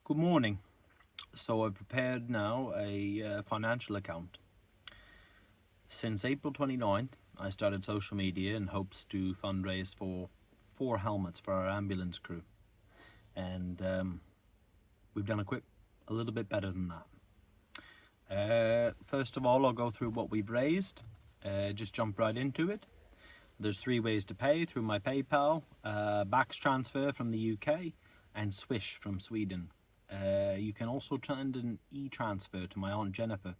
Good morning. So I've prepared now a financial account. Since April 29th, I started social media in hopes to fundraise for 4 helmets for our ambulance crew. And we've done a little bit better than that. First of all, I'll go through what we've raised. Just jump right into it. There's 3 ways to pay: through my PayPal, Bax transfer from the UK, and Swish from Sweden. You can also send an e-transfer to my Aunt Jennifer.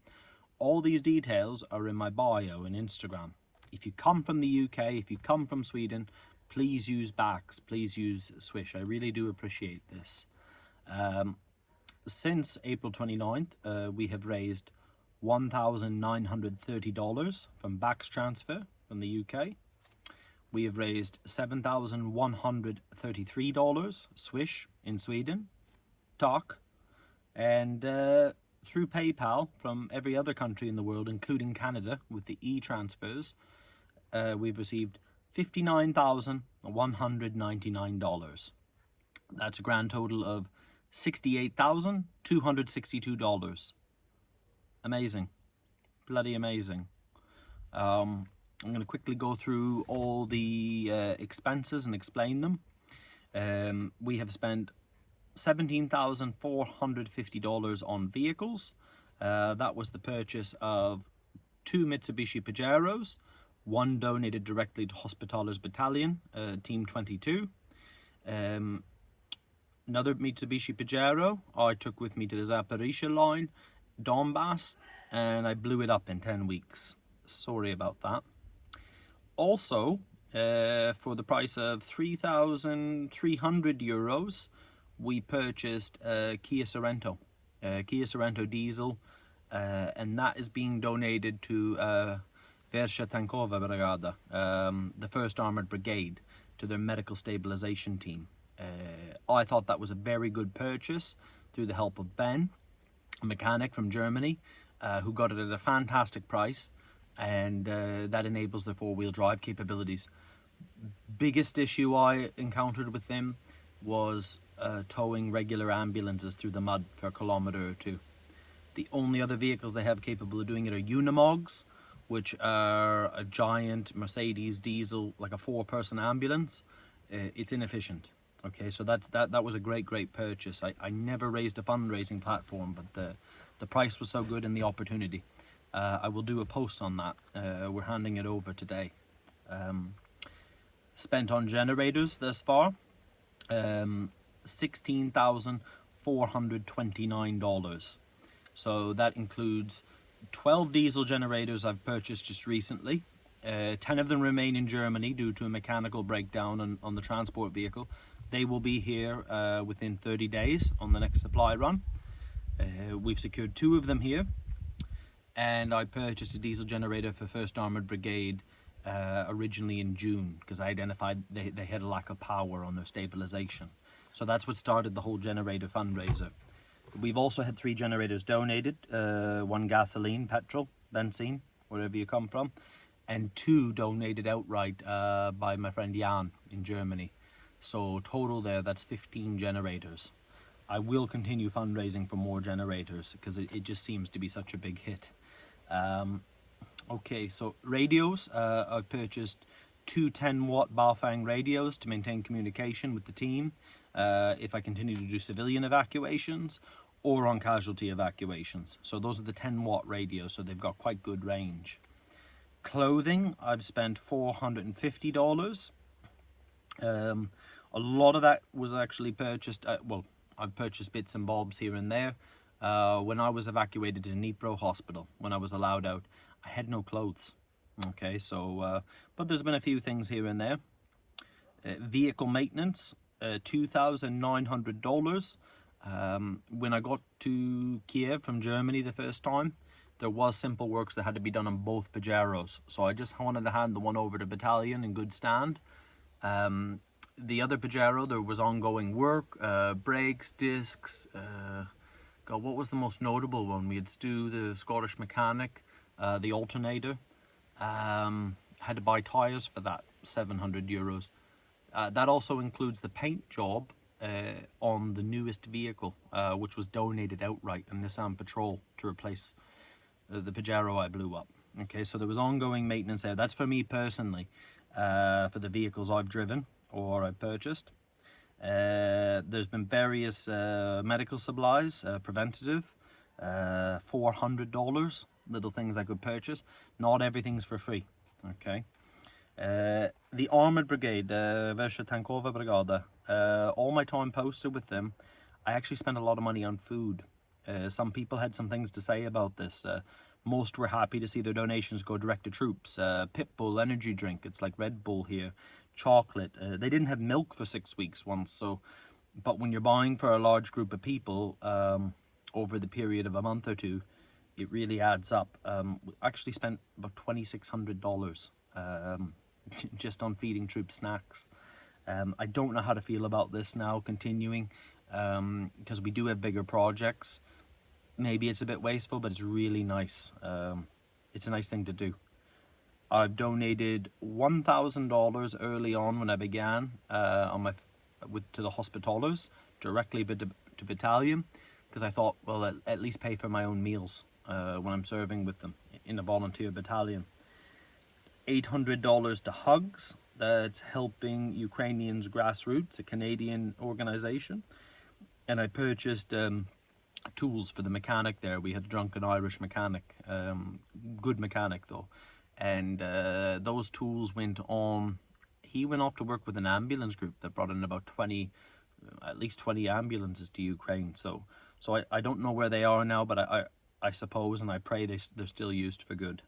All these details are in my bio in Instagram. If you come from the UK, if you come from Sweden, please use Bax, please use Swish. I really do appreciate this. Since April 29th, we have raised $1,930 from Bax transfer from the UK. We have raised $7,133 Swish in Sweden, TAK, and through PayPal from every other country in the world, including Canada, with the e-transfers, we've received $59,199. That's a grand total of $68,262. Amazing. Bloody amazing. I'm going to quickly go through all the expenses and explain them. We have spent $17,450 on vehicles. That was the purchase of 2 Mitsubishi Pajeros, 1 donated directly to Hospitalers Battalion, Team 22. Another Mitsubishi Pajero I took with me to the Zaporizhzhia line, Donbass, and I blew it up in 10 weeks. Sorry about that. Also, for the price of 3,300 euros, we purchased a Kia Sorento diesel, and that is being donated to Versha Tankova Brigada, the 1st Armoured Brigade, to their medical stabilization team. I thought that was a very good purchase through the help of Ben, a mechanic from Germany, who got it at a fantastic price, and that enables their 4-wheel drive capabilities. Biggest issue I encountered with them was towing regular ambulances through the mud for a kilometre or 2. The only other vehicles they have capable of doing it are Unimogs, which are a giant Mercedes diesel, like a 4-person ambulance. It's inefficient. Okay, so that was a great purchase. I never raised a fundraising platform, but the price was so good and the opportunity. I will do a post on that. We're handing it over today. Spent on generators thus far, $16,429. So that includes 12 diesel generators I've purchased just recently. 10 of them remain in Germany due to a mechanical breakdown on the transport vehicle. They will be here within 30 days on the next supply run. We've secured 2 of them here, and I purchased a diesel generator for 1st Armoured Brigade originally in June, because I identified they had a lack of power on their stabilization. So that's what started the whole generator fundraiser. We've also had 3 generators donated, 1 gasoline, petrol, benzene, wherever you come from, and 2 donated outright by my friend Jan in Germany. So total there, that's 15 generators. I will continue fundraising for more generators because it just seems to be such a big hit. Okay, so radios, I've purchased 2 10-watt Baofeng radios to maintain communication with the team if I continue to do civilian evacuations or on casualty evacuations. So those are the 10-watt radios, so they've got quite good range. Clothing, I've spent $450. A lot of that was actually purchased, well, I've purchased bits and bobs here and there. When I was evacuated to Dnipro Hospital, when I was allowed out, I had no clothes. Okay, so, but there's been a few things here and there. Vehicle maintenance, $2,900. When I got to Kiev from Germany the first time, there was simple works that had to be done on both Pajeros. So I just wanted to hand the one over to battalion in good stand. The other Pajero, there was ongoing work, brakes, discs. God, what was the most notable one? We had Stu, the Scottish mechanic, the alternator. Had to buy tyres for that, 700 euros. That also includes the paint job on the newest vehicle, which was donated outright, a Nissan Patrol, to replace the Pajero I blew up. Okay, so there was ongoing maintenance there. That's for me personally, for the vehicles I've driven or I've purchased. There's been various medical supplies, preventative, $400, little things I could purchase. Not everything's for free, okay? The Armoured Brigade, Wyższa Tankowa Brigada, all my time posted with them, I actually spent a lot of money on food. Some people had some things to say about this. Most were happy to see their donations go direct to troops. Pitbull energy drink, it's like Red Bull here. Chocolate. They didn't have milk for 6 weeks once, so, but when you're buying for a large group of people over the period of a month or two, it really adds up. We actually spent about $2,600 just on feeding troops snacks. I don't know how to feel about this now continuing, because we do have bigger projects. Maybe it's a bit wasteful, but it's really nice. It's a nice thing to do. I've donated $1,000 early on when I began to the hospitallers, directly to battalion, because I thought, well, at least pay for my own meals when I'm serving with them in a volunteer battalion. $800 to Hugs, that's helping Ukrainians Grassroots, a Canadian organization, and I purchased tools for the mechanic there. We had a drunken Irish mechanic, good mechanic though, and those tools went on. He went off to work with an ambulance group that brought in about at least 20 ambulances to Ukraine. So I don't know where they are now, but I suppose and I pray they're still used for good.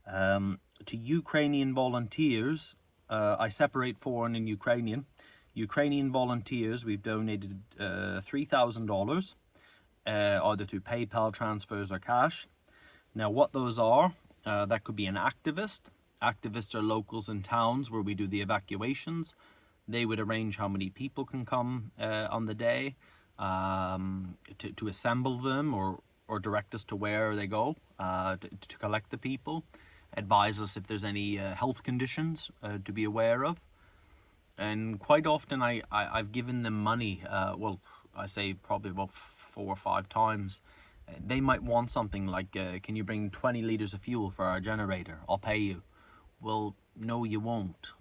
To Ukrainian volunteers, I separate foreign and Ukrainian. Ukrainian volunteers, we've donated $3,000. Either through PayPal transfers or cash. Now what those are, that could be an activist. Activists are locals in towns where we do the evacuations. They would arrange how many people can come on the day, to assemble them or direct us to where they go, to collect the people, advise us if there's any health conditions to be aware of. And quite often I've given them money, well, I say probably about 4 or 5 times. They might want something like, can you bring 20 liters of fuel for our generator? I'll pay you. Well, no, you won't,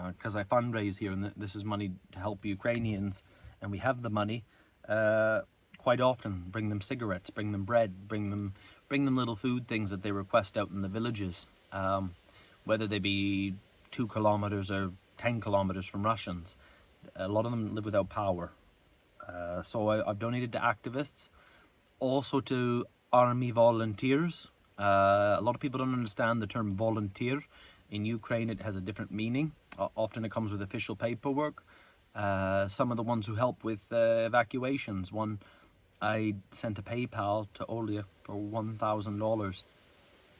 because I fundraise here, and this is money to help Ukrainians, and we have the money. Quite often, bring them cigarettes, bring them bread, bring them little food things that they request out in the villages, whether they be 2 kilometers or 10 kilometers from Russians. A lot of them live without power. So I've donated to activists, also to army volunteers. A lot of people don't understand the term volunteer. In Ukraine it has a different meaning. Often it comes with official paperwork. Some of the ones who help with evacuations. One, I sent a PayPal to Olia for $1,000.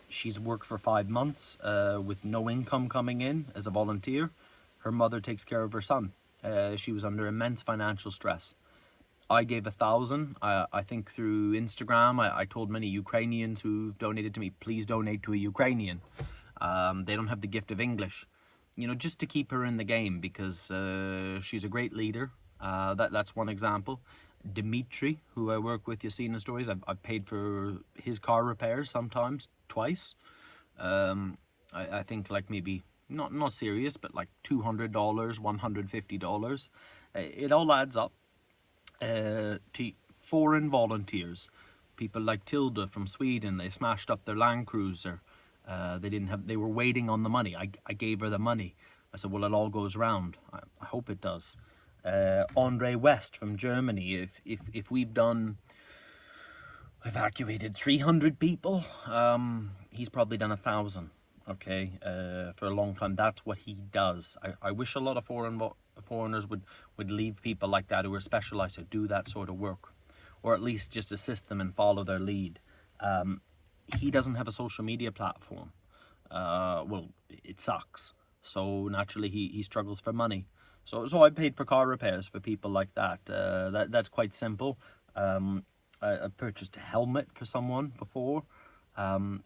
She's worked for 5 months with no income coming in as a volunteer. Her mother takes care of her son. She was under immense financial stress. I gave $1,000. I think through Instagram, I told many Ukrainians who've donated to me, please donate to a Ukrainian. They don't have the gift of English, you know, just to keep her in the game, because she's a great leader. That's one example. Dimitri, who I work with, you see in the stories, I've paid for his car repairs sometimes, twice. I think like maybe, not serious, but like $200, $150. It all adds up. To foreign volunteers, people like Tilda from Sweden, they smashed up their Land Cruiser. They were waiting on the money. I gave her the money. I said, well, it all goes round. I hope it does. Andre West from Germany, if we've evacuated 300 people, he's probably done 1,000. Okay, for a long time. That's what he does. I wish a lot of foreigners would leave people like that who are specialized to do that sort of work, or at least just assist them and follow their lead. He doesn't have a social media platform. Well, it sucks. So naturally he struggles for money. So I paid for car repairs for people like that. That's quite simple. I purchased a helmet for someone before.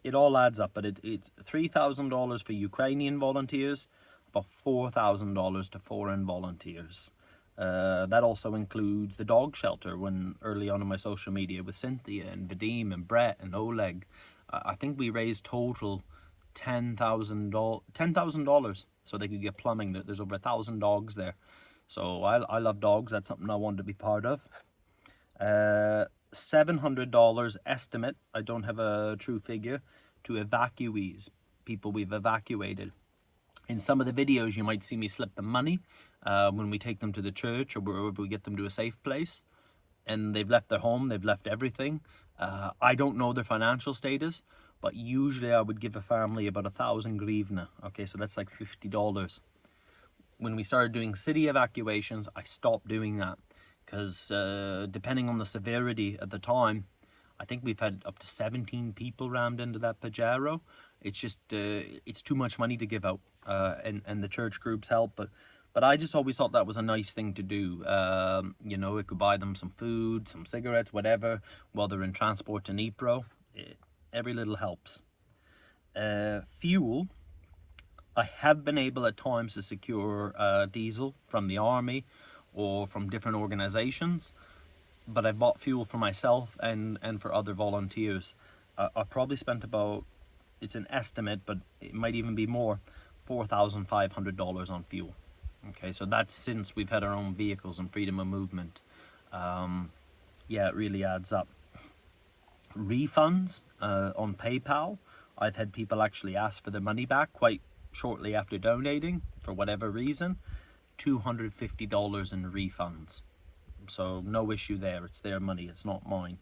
It all adds up, but it's $3,000 for Ukrainian volunteers, about $4,000 to foreign volunteers. That also includes the dog shelter, when early on in my social media with Cynthia and Vadim and Brett and Oleg, I think we raised total $10,000 so they could get plumbing. There's over 1,000 dogs there. So I love dogs. That's something I wanted to be part of. $700 estimate, I don't have a true figure, to evacuees, people we've evacuated. In some of the videos you might see me slip them money when we take them to the church or wherever we get them to a safe place, and they've left their home, they've left everything. I don't know their financial status, but usually I would give a family about 1,000 grivna. Okay, so that's like $50. When we started doing city evacuations, I stopped doing that because depending on the severity at the time, I think we've had up to 17 people rammed into that Pajero. It's just, it's too much money to give out, and the church groups help, but I just always thought that was a nice thing to do. You know, it could buy them some food, some cigarettes, whatever, while they're in transport to Dnipro. Every little helps. Fuel, I have been able at times to secure diesel from the army or from different organizations, but I bought fuel for myself and for other volunteers. I probably spent about, it's an estimate, but it might even be more, $4,500 on fuel. Okay, so that's since we've had our own vehicles and freedom of movement. Yeah, it really adds up. Refunds on PayPal, I've had people actually ask for their money back quite shortly after donating for whatever reason. $250 in refunds. So no issue there, it's their money, it's not mine.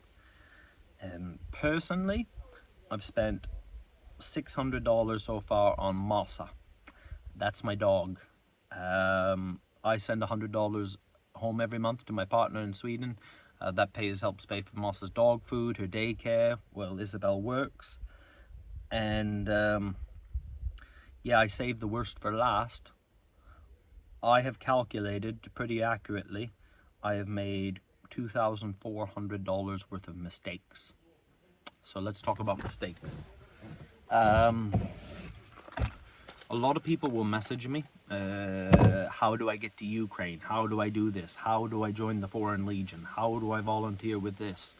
Personally, I've spent $600 so far on Masa. That's my dog. I send $100 home every month to my partner in Sweden. That helps pay for Masa's dog food, her daycare, well, Isabel works. And yeah, I saved the worst for last. I have calculated pretty accurately, I have made $2,400 worth of mistakes. So let's talk about mistakes. A lot of people will message me, how do I get to Ukraine? How do I do this? How do I join the Foreign Legion? How do I volunteer with this?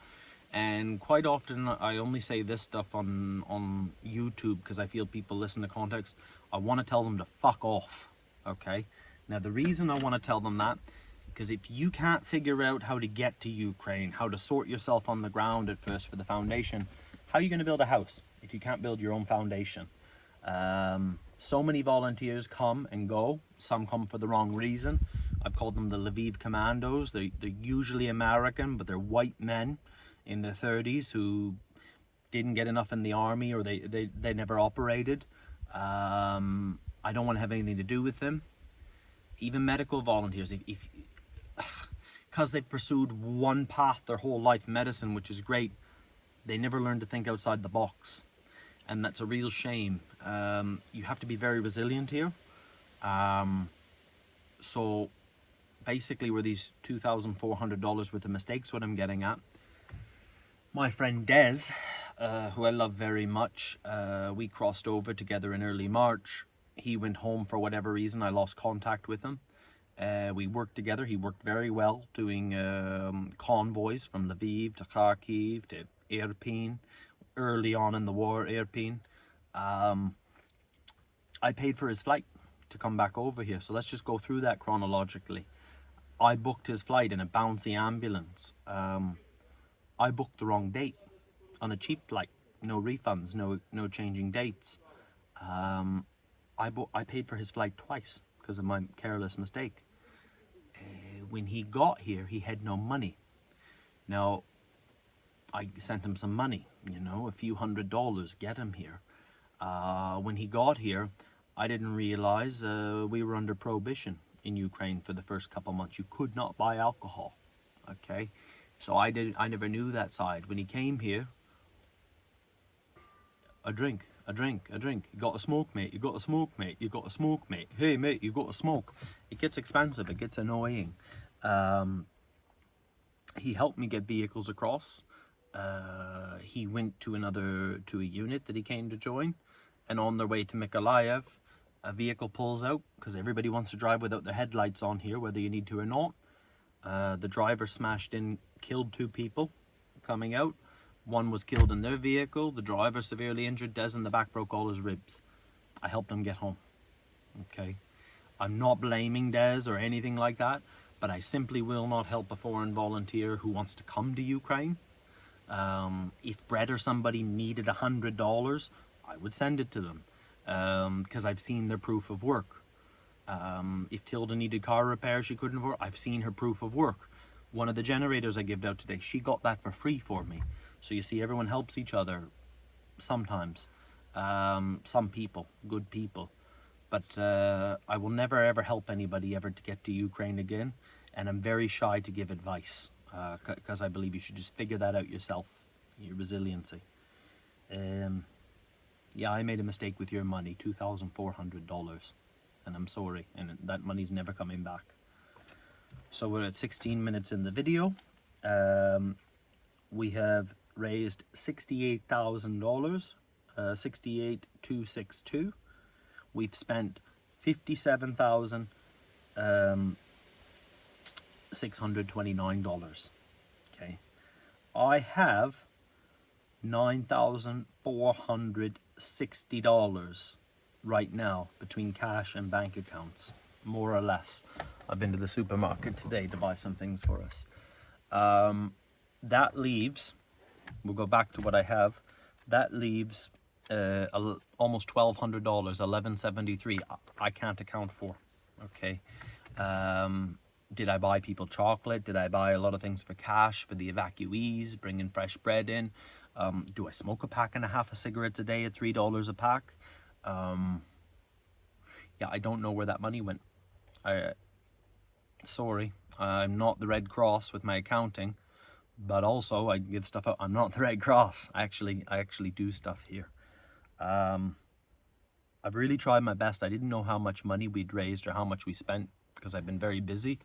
And quite often I only say this stuff on YouTube because I feel people listen to context. I want to tell them to fuck off, okay? Now the reason I want to tell them that, because if you can't figure out how to get to Ukraine, how to sort yourself on the ground at first for the foundation, how are you going to build a house if you can't build your own foundation? So many volunteers come and go. Some come for the wrong reason. I've called them the Lviv Commandos. They're usually American, but they're white men in their 30s who didn't get enough in the army, or they never operated. I don't want to have anything to do with them. Even medical volunteers, because they've pursued one path their whole life, medicine, which is great, they never learn to think outside the box. And that's a real shame. You have to be very resilient here. So basically, were these $2,400 worth of mistakes what I'm getting at. My friend Des, who I love very much, we crossed over together in early March. He went home for whatever reason. I lost contact with him. We worked together. He worked very well doing convoys from Lviv to Kharkiv to Irpin. Early on in the war, Irpin. I paid for his flight to come back over here. So let's just go through that chronologically. I booked his flight in a bouncy ambulance. I booked the wrong date on a cheap flight. No refunds, no changing dates. I paid for his flight twice because of my careless mistake. When he got here, he had no money. Now, I sent him some money, you know, a few $100, get him here. When he got here, I didn't realize we were under prohibition in Ukraine for the first couple months. You could not buy alcohol, okay? So I never knew that side. When he came here, a drink. You got a smoke, mate. You got a smoke, mate. You got a smoke, mate. Hey, mate, you got a smoke. It gets expensive. It gets annoying. He helped me get vehicles across. He went to a unit that he came to join, and on their way to Mykolaiv, a vehicle pulls out because everybody wants to drive without their headlights on here, whether you need to or not. The driver smashed in, killed 2 people coming out. One was killed in their vehicle. The driver severely injured. Des in the back broke all his ribs. I helped him get home. Okay. I'm not blaming Des or anything like that, but I simply will not help a foreign volunteer who wants to come to Ukraine. If Brett or somebody needed $100, I would send it to them, because I've seen their proof of work. If Tilda needed car repair she couldn't afford, I've seen her proof of work. One of the generators I gave out today, she got that for free for me. So you see, everyone helps each other sometimes. Some people, good people. But I will never ever help anybody ever to get to Ukraine again. And I'm very shy to give advice, because I believe you should just figure that out yourself, your resiliency. Yeah, I made a mistake with your money, $2,400. And I'm sorry, and that money's never coming back. So we're at 16 minutes in the video. We have raised $68,000, 68,262. We've spent $57,629. Okay, I have $9,460 right now between cash and bank accounts, more or less. I've been to the supermarket today to buy some things for us. That leaves, we'll go back to what I have, that leaves almost $1,200, $1,173. I can't account for. Okay. Did I buy people chocolate? Did I buy a lot of things for cash for the evacuees, bringing fresh bread in? Do I smoke a pack and a half of cigarettes a day at $3 a pack? Yeah, I don't know where that money went. Sorry, I'm not the Red Cross with my accounting, but also I give stuff out. I'm not the Red Cross. I actually do stuff here. I've really tried my best. I didn't know how much money we'd raised or how much we spent because I've been very busy,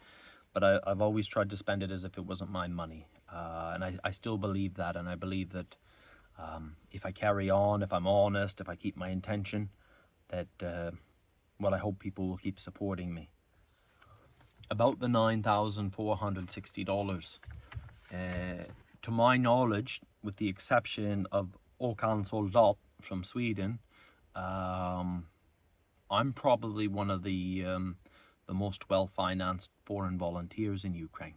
but I've always tried to spend it as if it wasn't my money. And I still believe that, and I believe that if I carry on, if I'm honest, if I keep my intention, that, well, I hope people will keep supporting me. About the $9,460, to my knowledge, with the exception of Åkan Soldat from Sweden, I'm probably one of the most well-financed foreign volunteers in Ukraine.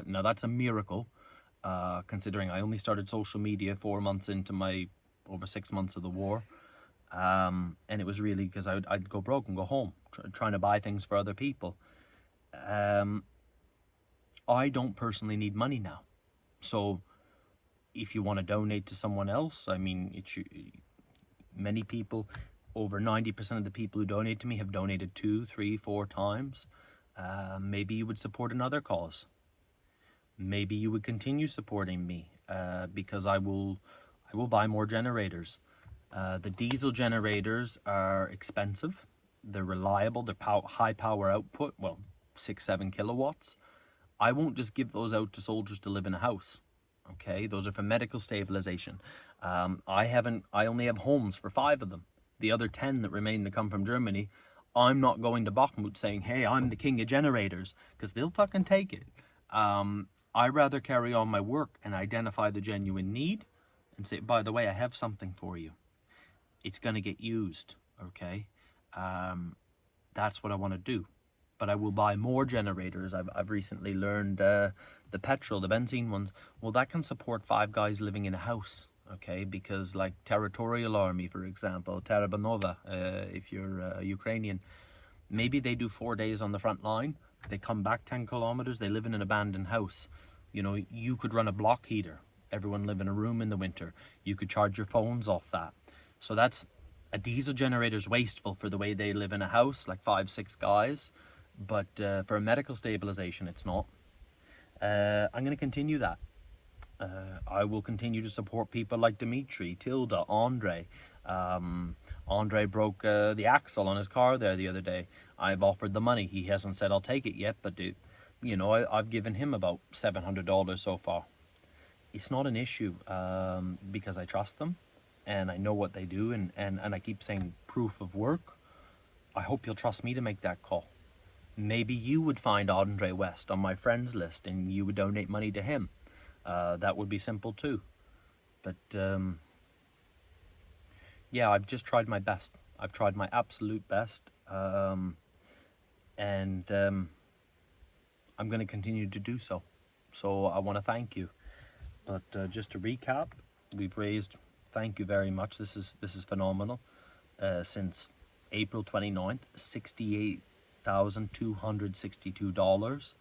Now that's a miracle, considering I only started social media 4 months into my over 6 months of the war, and it was really because I'd go broke and go home trying to buy things for other people. I don't personally need money now, so if you want to donate to someone else, I mean, many people, over 90% of the people who donate to me have donated 2, 3, 4 times. Maybe you would support another cause. Maybe you would continue supporting me, because I will buy more generators. The diesel generators are expensive. They're reliable. They're high power output. Well, 6-7 kilowatts. I won't just give those out to soldiers to live in a house. Okay, those are for medical stabilization. I only have homes for 5 of them. The other 10 that remain that come from Germany, I'm not going to Bakhmut saying, hey, I'm the king of generators, because they'll fucking take it. I'd rather carry on my work and identify the genuine need and say, by the way, I have something for you. It's going to get used, okay? That's what I want to do. But I will buy more generators. I've recently learned the petrol, the benzene ones, well, that can support 5 guys living in a house, okay? Because like Territorial Army, for example, Terabanova, if you're Ukrainian, maybe they do 4 days on the front line, they come back 10 kilometers, they live in an abandoned house. You know, you could run a block heater, everyone live in a room in the winter. You could charge your phones off that. So that's, a diesel generator's wasteful for the way they live in a house, like 5-6 guys. But for a medical stabilization, it's not. I'm going to continue that. I will continue to support people like Dimitri, Tilda, Andre. Andre broke the axle on his car there the other day. I've offered the money. He hasn't said I'll take it yet, but you know, I've given him about $700 so far. It's not an issue, because I trust them and I know what they do, and I keep saying proof of work. I hope you'll trust me to make that call. Maybe you would find Andre West on my friends list and you would donate money to him. That would be simple too. But yeah, I've just tried my best. I've tried my absolute best. And I'm going to continue to do so. So I want to thank you. But just to recap, we've raised, thank you very much. This is phenomenal. Since April 29th, $68,262.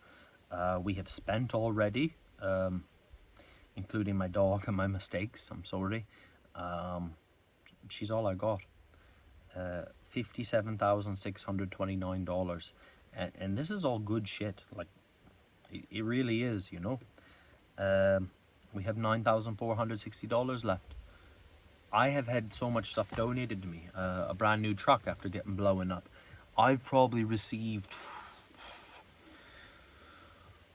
We have spent already, including my dog and my mistakes. I'm sorry. She's all I got. $57,629. And this is all good shit. Like, it really is, you know. We have $9,460 left. I have had so much stuff donated to me. A brand new truck after getting blown up. I've probably received,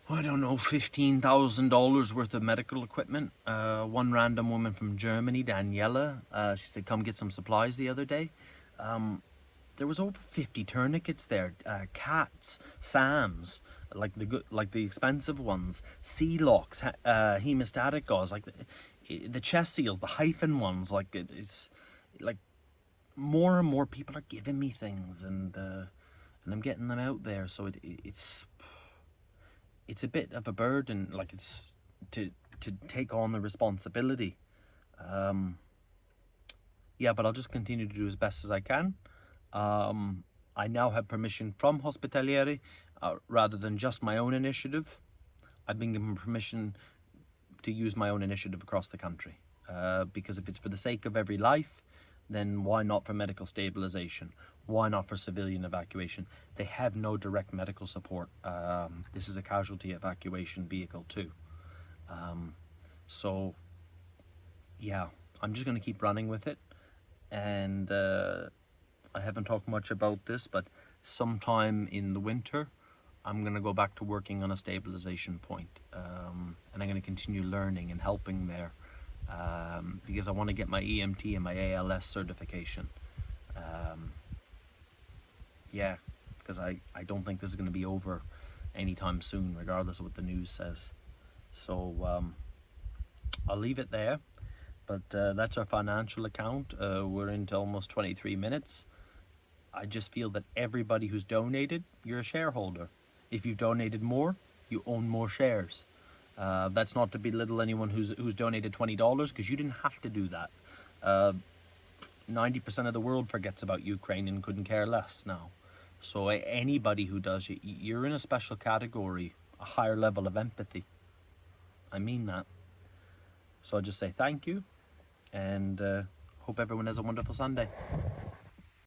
I don't know, $15,000 worth of medical equipment. One random woman from Germany, Daniela, she said, come get some supplies the other day. There was over 50 tourniquets there, cats, SAMs, like the expensive ones, C-locks, hemostatic gauze, like the chest seals, the hyphen ones. Like it's like more and more people are giving me things, and I'm getting them out there. So it's a bit of a burden, like it's to take on the responsibility. Yeah, but I'll just continue to do as best as I can. I now have permission from Hospitalieri, rather than just my own initiative. I've been given permission to use my own initiative across the country, because if it's for the sake of every life, then why not for medical stabilization? Why not for civilian evacuation? They have no direct medical support. This is a casualty evacuation vehicle too. So yeah, I'm just going to keep running with it. And I haven't talked much about this, but sometime in the winter, I'm going to go back to working on a stabilization point. And I'm going to continue learning and helping there, because I want to get my EMT and my ALS certification. Yeah, because I don't think this is going to be over anytime soon, regardless of what the news says. So I'll leave it there. But that's our financial account. We're into almost 23 minutes. I just feel that everybody who's donated, you're a shareholder. If you've donated more, you own more shares. That's not to belittle anyone who's donated $20, because you didn't have to do that. 90% of the world forgets about Ukraine and couldn't care less now. So anybody who does, you're in a special category, a higher level of empathy. I mean that. So I'll just say thank you, and hope everyone has a wonderful Sunday.